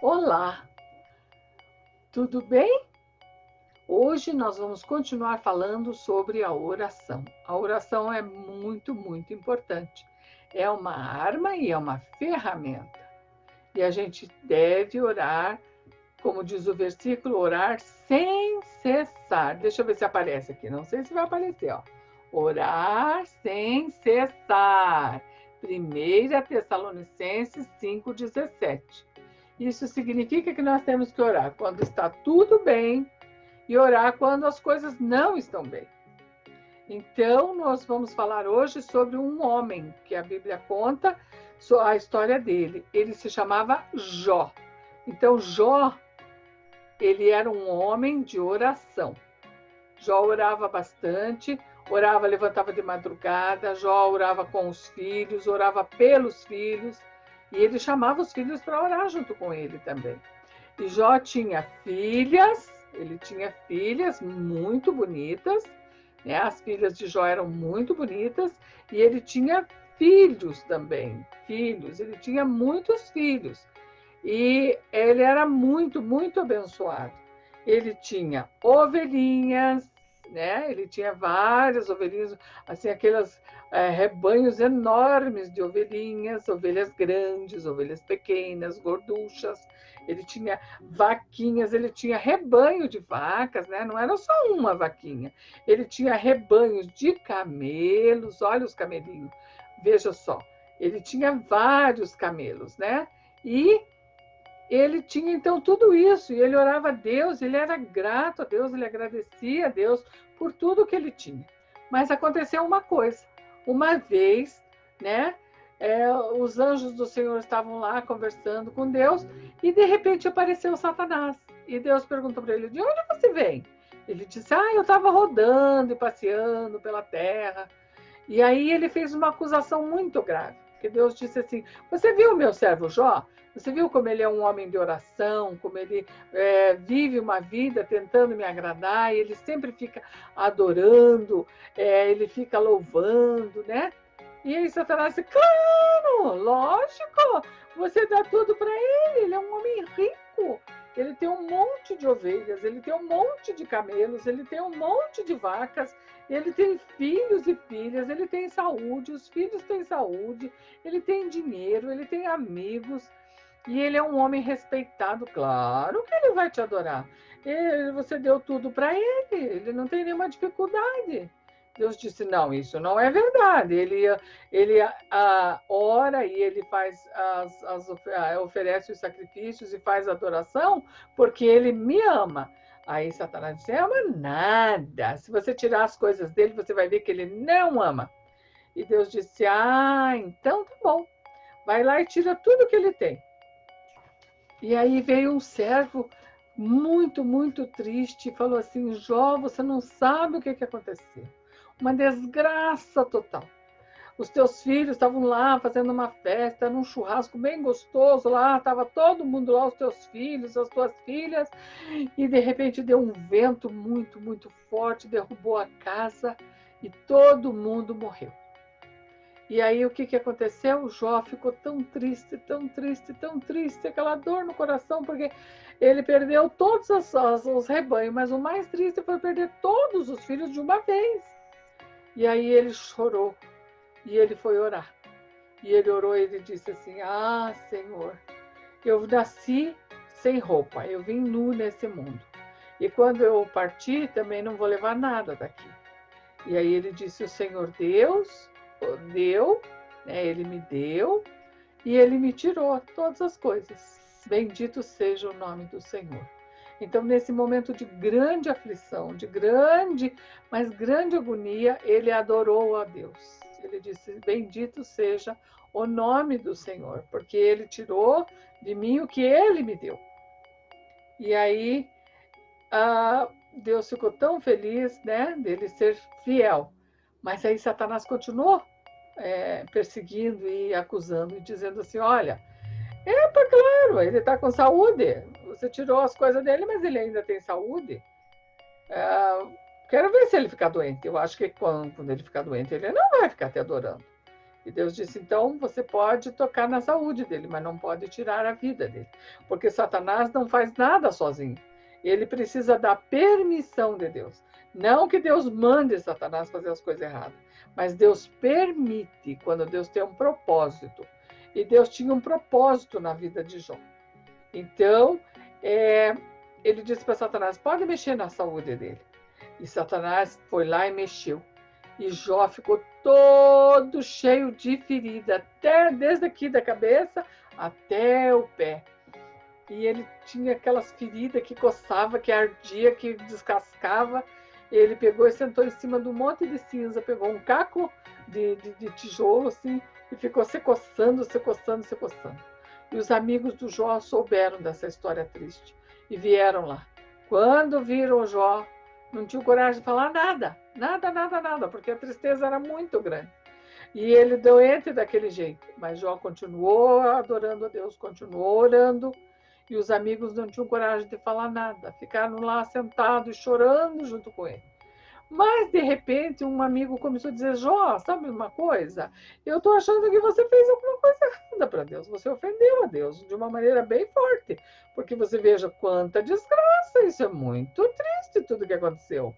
Olá, tudo bem? Hoje nós vamos continuar falando sobre a oração. A oração é muito importante. É uma arma e é uma ferramenta. E a gente deve orar, como diz o versículo, orar sem cessar. Deixa eu ver se aparece aqui. Não sei se vai aparecer, ó. Orar sem cessar. 1 Tessalonicenses 5,17. Isso significa que nós temos que orar quando está tudo bem e orar quando as coisas não estão bem. Então, nós vamos falar hoje sobre um homem que a Bíblia conta a história dele. Ele se chamava Jó. Então, Jó, ele era um homem de oração. Jó orava bastante, orava, levantava de madrugada, Jó orava com os filhos, orava pelos filhos, e ele chamava os filhos para orar junto com ele também. E Jó tinha filhas, ele tinha filhas muito bonitas, né? As filhas de Jó eram muito bonitas, e ele tinha filhos também, filhos, ele tinha muitos filhos. E ele era muito abençoado. Ele tinha ovelhinhas, né? Ele tinha várias ovelhinhas, assim, aqueles rebanhos enormes de ovelhinhas, ovelhas grandes, ovelhas pequenas, gorduchas. Ele tinha vaquinhas, ele tinha rebanho de vacas, né? Não era só uma vaquinha. Ele tinha rebanhos de camelos, olha os camelinhos, veja só. Ele tinha vários camelos, né? E ele tinha então tudo isso, e ele orava a Deus, ele era grato a Deus, ele agradecia a Deus por tudo que ele tinha. Mas aconteceu uma coisa, uma vez, né, os anjos do Senhor estavam lá conversando com Deus, e de repente apareceu Satanás. E Deus perguntou para ele: de onde você vem? Ele disse: eu estava rodando e passeando pela terra. E aí ele fez uma acusação muito grave, porque Deus disse assim: você viu o meu servo Jó? Você viu como ele é um homem de oração, como ele vive uma vida tentando me agradar, e ele sempre fica adorando, ele fica louvando, né? E aí Satanás disse: claro, lógico, você dá tudo para ele é um homem rico, ele tem um monte de ovelhas, ele tem um monte de camelos, ele tem um monte de vacas, ele tem filhos e filhas, ele tem saúde, os filhos têm saúde, ele tem dinheiro, ele tem amigos, e ele é um homem respeitado. Claro que ele vai te adorar. Você deu tudo para ele não tem nenhuma dificuldade. Deus disse: não, isso não é verdade. Ele ora e ele faz oferece os sacrifícios e faz adoração porque ele me ama. Aí Satanás disse: ama nada. Se você tirar as coisas dele, você vai ver que ele não ama. E Deus disse: então tá bom. Vai lá e tira tudo que ele tem. E aí veio um servo muito triste e falou assim: Jó, você não sabe o que aconteceu. Uma desgraça total. Os teus filhos estavam lá fazendo uma festa, num churrasco bem gostoso lá, estava todo mundo lá, os teus filhos, as tuas filhas, e de repente deu um vento muito forte, derrubou a casa e todo mundo morreu. E aí o que aconteceu? O Jó ficou tão triste, aquela dor no coração, porque ele perdeu todos os rebanhos, mas o mais triste foi perder todos os filhos de uma vez. E aí ele chorou, e ele foi orar. E ele orou e ele disse assim: Senhor, eu nasci sem roupa, eu vim nu nesse mundo. E quando eu partir, também não vou levar nada daqui. E aí ele disse: o Senhor Deus deu, né, ele me deu, e ele me tirou todas as coisas. Bendito seja o nome do Senhor. Então, nesse momento de grande aflição, mas grande agonia, ele adorou a Deus. Ele disse: bendito seja o nome do Senhor, porque ele tirou de mim o que ele me deu. E aí, Deus ficou tão feliz, né, dele ser fiel. Mas aí Satanás continuou perseguindo e acusando e dizendo assim: olha, claro, ele está com saúde, você tirou as coisas dele, mas ele ainda tem saúde. Quero ver se ele ficar doente. Eu acho que quando ele ficar doente, ele não vai ficar te adorando. E Deus disse, então você pode tocar na saúde dele, mas não pode tirar a vida dele. Porque Satanás não faz nada sozinho. Ele precisa da permissão de Deus. Não que Deus mande Satanás fazer as coisas erradas, mas Deus permite quando Deus tem um propósito. E Deus tinha um propósito na vida de Jó. Então, ele disse para Satanás, pode mexer na saúde dele. E Satanás foi lá e mexeu. E Jó ficou todo cheio de ferida, desde aqui da cabeça até o pé. E ele tinha aquelas feridas que coçava, que ardia, que descascava. Ele pegou e sentou em cima de um monte de cinza, pegou um caco de tijolo assim e ficou se coçando, se coçando, se coçando. E os amigos do Jó souberam dessa história triste e vieram lá. Quando viram o Jó, não tinham coragem de falar nada, nada, porque a tristeza era muito grande. E ele doente daquele jeito, mas Jó continuou adorando a Deus, continuou orando, e os amigos não tinham coragem de falar nada, ficaram lá sentados chorando junto com ele. Mas, de repente, um amigo começou a dizer, Jó, sabe uma coisa? Eu estou achando que você fez alguma coisa errada para Deus. Você ofendeu a Deus de uma maneira bem forte. Porque você veja quanta desgraça. Isso é muito triste, tudo que aconteceu.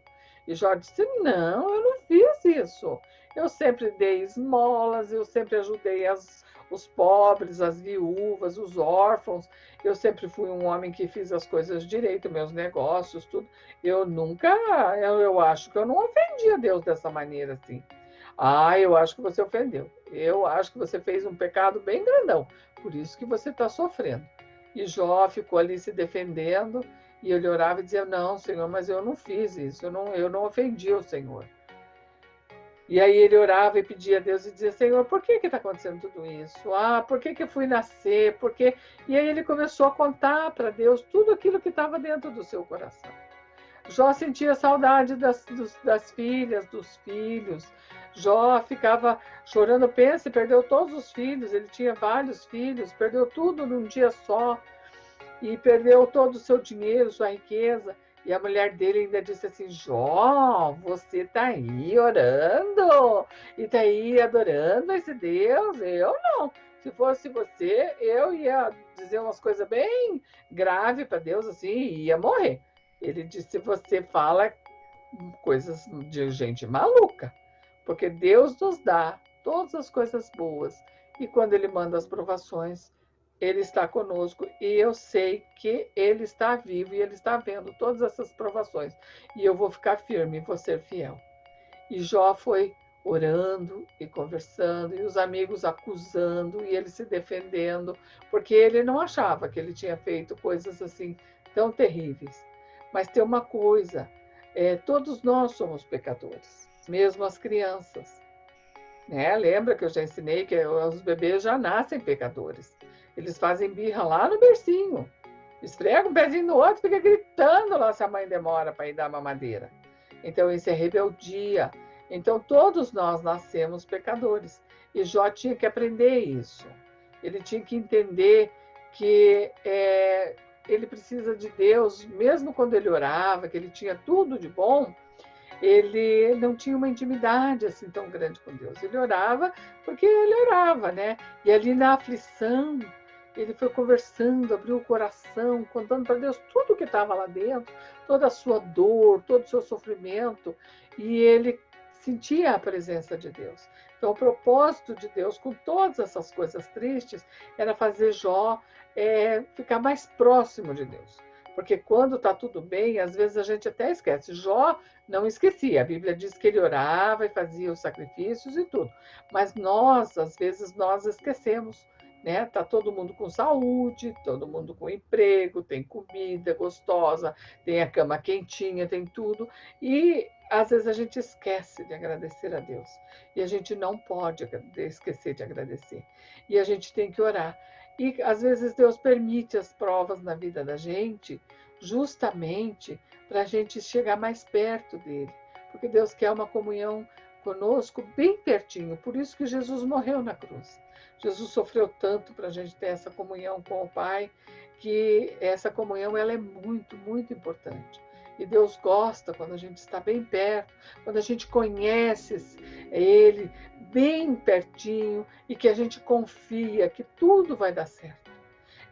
E Jó disse, não, eu não fiz isso. Eu sempre dei esmolas, eu sempre ajudei os pobres, as viúvas, os órfãos. Eu sempre fui um homem que fiz as coisas direito, meus negócios, tudo. Eu acho que eu não ofendi a Deus dessa maneira assim. Ah, eu acho que você ofendeu. Eu acho que você fez um pecado bem grandão. Por isso que você está sofrendo. E Jó ficou ali se defendendo e ele orava e dizia, não, Senhor, mas eu não fiz isso, eu não ofendi o Senhor. E aí ele orava e pedia a Deus e dizia, Senhor, por que está acontecendo tudo isso? Ah, por que eu fui nascer? Por quê? E aí ele começou a contar para Deus tudo aquilo que estava dentro do seu coração. Jó sentia saudade das filhas, dos filhos. Jó ficava chorando, pensa, perdeu todos os filhos, ele tinha vários filhos, perdeu tudo num dia só, e perdeu todo o seu dinheiro, sua riqueza. E a mulher dele ainda disse assim, Jó, você está aí orando, e está aí adorando esse Deus? Eu não. Se fosse você, eu ia dizer umas coisas bem graves para Deus, assim, e ia morrer. Ele disse, você fala coisas de gente maluca, porque Deus nos dá todas as coisas boas, e quando Ele manda as provações, Ele está conosco, e eu sei que Ele está vivo, e Ele está vendo todas essas provações, e eu vou ficar firme, vou ser fiel. E Jó foi orando e conversando, e os amigos acusando, e ele se defendendo, porque ele não achava que ele tinha feito coisas assim tão terríveis. Mas tem uma coisa, todos nós somos pecadores, mesmo as crianças. Né? Lembra que eu já ensinei que os bebês já nascem pecadores. Eles fazem birra lá no bercinho, esfrega um pezinho no outro, fica gritando lá se a mãe demora para ir dar mamadeira. Então, isso é rebeldia. Então, todos nós nascemos pecadores. E Jó tinha que aprender isso. Ele tinha que entender que ele precisa de Deus, mesmo quando ele orava, que ele tinha tudo de bom, ele não tinha uma intimidade assim tão grande com Deus. Ele orava porque ele orava, né? E ali na aflição, ele foi conversando, abriu o coração, contando para Deus tudo que estava lá dentro, toda a sua dor, todo o seu sofrimento, e ele sentia a presença de Deus. Então, o propósito de Deus com todas essas coisas tristes era fazer Jó ficar mais próximo de Deus. Porque quando está tudo bem, às vezes a gente até esquece. Jó não esquecia. A Bíblia diz que ele orava e fazia os sacrifícios e tudo. Mas nós, às vezes, nós esquecemos. Né? Tá todo mundo com saúde, todo mundo com emprego, tem comida gostosa, tem a cama quentinha, tem tudo. E às vezes a gente esquece de agradecer a Deus. E a gente não pode esquecer de agradecer. E a gente tem que orar. E às vezes Deus permite as provas na vida da gente, justamente para a gente chegar mais perto dele. Porque Deus quer uma comunhão conosco bem pertinho. Por isso que Jesus morreu na cruz. Jesus sofreu tanto para a gente ter essa comunhão com o Pai, que essa comunhão ela é muito, muito importante. E Deus gosta quando a gente está bem perto, quando a gente conhece Ele bem pertinho e que a gente confia que tudo vai dar certo.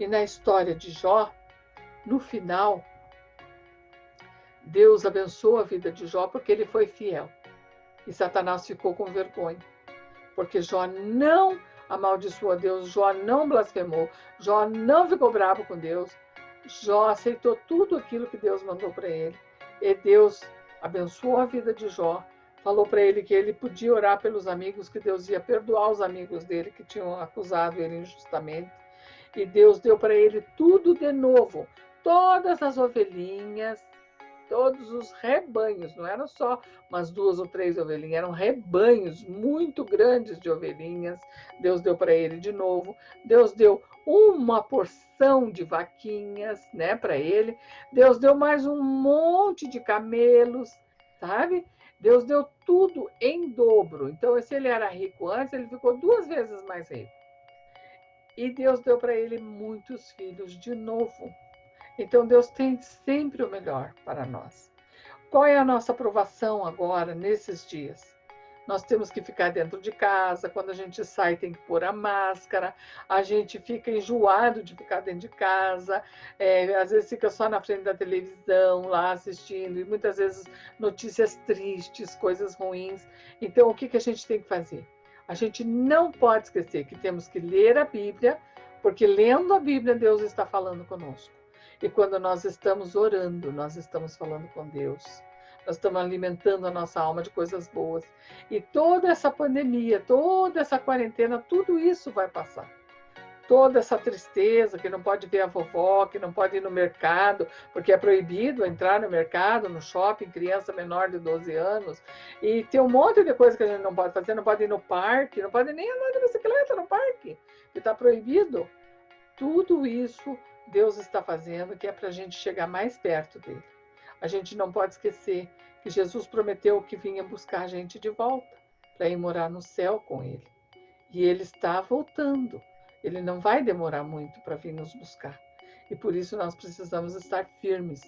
E na história de Jó, no final, Deus abençoou a vida de Jó porque ele foi fiel. E Satanás ficou com vergonha, porque Jó não amaldiçoou Deus, Jó não blasfemou, Jó não ficou bravo com Deus, Jó aceitou tudo aquilo que Deus mandou para ele. E Deus abençoou a vida de Jó, falou para ele que ele podia orar pelos amigos, que Deus ia perdoar os amigos dele que tinham acusado ele injustamente. E Deus deu para ele tudo de novo, todas as ovelhinhas, todos os rebanhos, não eram só umas 2 ou 3 ovelhinhas, eram rebanhos muito grandes de ovelhinhas. Deus deu para ele de novo. Deus deu uma porção de vaquinhas, né, para ele. Deus deu mais um monte de camelos, sabe? Deus deu tudo em dobro. Então, se ele era rico antes, ele ficou 2 vezes mais rico. E Deus deu para ele muitos filhos de novo. Então, Deus tem sempre o melhor para nós. Qual é a nossa aprovação agora, nesses dias? Nós temos que ficar dentro de casa, quando a gente sai tem que pôr a máscara, a gente fica enjoado de ficar dentro de casa, às vezes fica só na frente da televisão, lá assistindo, e muitas vezes notícias tristes, coisas ruins. Então, o que a gente tem que fazer? A gente não pode esquecer que temos que ler a Bíblia, porque lendo a Bíblia, Deus está falando conosco. E quando nós estamos orando, nós estamos falando com Deus. Nós estamos alimentando a nossa alma de coisas boas. E toda essa pandemia, toda essa quarentena, tudo isso vai passar. Toda essa tristeza, que não pode ver a vovó, que não pode ir no mercado, porque é proibido entrar no mercado, no shopping, criança menor de 12 anos. E tem um monte de coisa que a gente não pode fazer, não pode ir no parque, não pode nem andar de bicicleta no parque, que está proibido. Tudo isso Deus está fazendo, que é para a gente chegar mais perto dele. A gente não pode esquecer que Jesus prometeu que vinha buscar a gente de volta, para ir morar no céu com ele. E ele está voltando. Ele não vai demorar muito para vir nos buscar. E por isso nós precisamos estar firmes,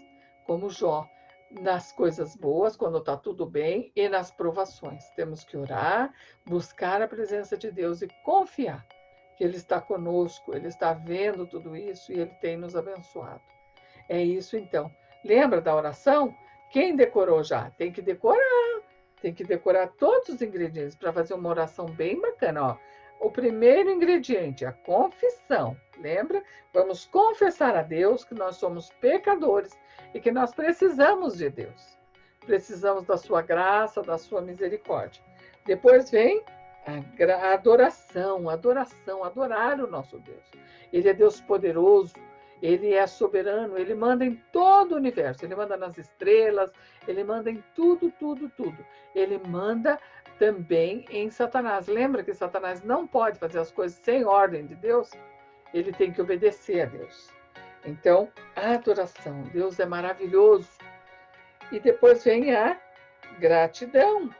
como Jó, nas coisas boas, quando está tudo bem, e nas provações. Temos que orar, buscar a presença de Deus e confiar que Ele está conosco, Ele está vendo tudo isso e Ele tem nos abençoado. É isso então. Lembra da oração? Quem decorou já? Tem que decorar todos os ingredientes para fazer uma oração bem bacana. Ó. O primeiro ingrediente, a confissão. Lembra? Vamos confessar a Deus que nós somos pecadores e que nós precisamos de Deus. Precisamos da sua graça, da sua misericórdia. Depois vem a adoração, adorar o nosso Deus. Ele é Deus poderoso, ele é soberano, ele manda em todo o universo, ele manda nas estrelas, ele manda em tudo, tudo, tudo. Ele manda também em Satanás. Lembra que Satanás não pode fazer as coisas sem ordem de Deus? Ele tem que obedecer a Deus. Então, a adoração, Deus é maravilhoso. E depois vem a gratidão.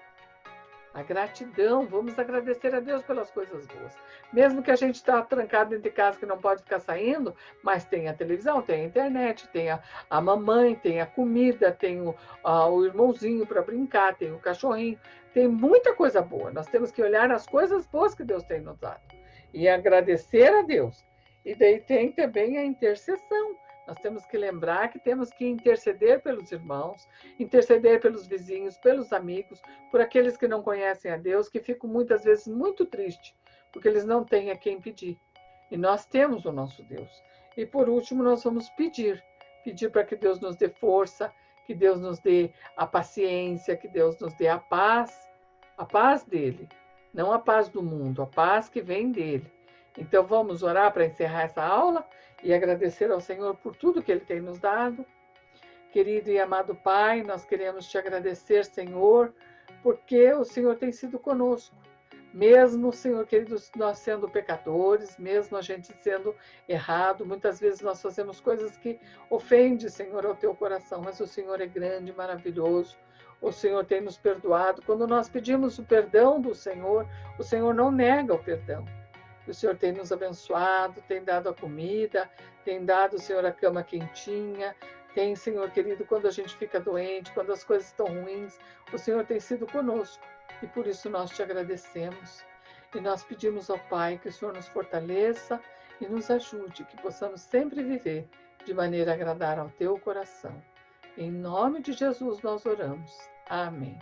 A gratidão, vamos agradecer a Deus pelas coisas boas. Mesmo que a gente está trancado dentro de casa, que não pode ficar saindo, mas tem a televisão, tem a internet, tem a mamãe, tem a comida, tem o irmãozinho para brincar, tem o cachorrinho, tem muita coisa boa. Nós temos que olhar as coisas boas que Deus tem nos dado e agradecer a Deus. E daí tem também a intercessão. Nós temos que lembrar que temos que interceder pelos irmãos, interceder pelos vizinhos, pelos amigos, por aqueles que não conhecem a Deus, que ficam muitas vezes muito tristes, porque eles não têm a quem pedir. E nós temos o nosso Deus. E por último, nós vamos pedir para que Deus nos dê força, que Deus nos dê a paciência, que Deus nos dê a paz dele, não a paz do mundo, a paz que vem dele. Então vamos orar para encerrar essa aula e agradecer ao Senhor por tudo que Ele tem nos dado. Querido e amado Pai, nós queremos te agradecer, Senhor, porque o Senhor tem sido conosco. Mesmo, Senhor querido, nós sendo pecadores, mesmo a gente sendo errado, muitas vezes nós fazemos coisas que ofendem, Senhor, ao teu coração, mas o Senhor é grande, maravilhoso. O Senhor tem nos perdoado. Quando nós pedimos o perdão do Senhor, o Senhor não nega o perdão. O Senhor tem nos abençoado, tem dado a comida, tem dado, Senhor, a cama quentinha, Tem, Senhor querido, quando a gente fica doente, quando as coisas estão ruins, o Senhor tem sido conosco e por isso nós te agradecemos. E nós pedimos ao Pai que o Senhor nos fortaleça e nos ajude, que possamos sempre viver de maneira a agradar ao teu coração. Em nome de Jesus nós oramos. Amém.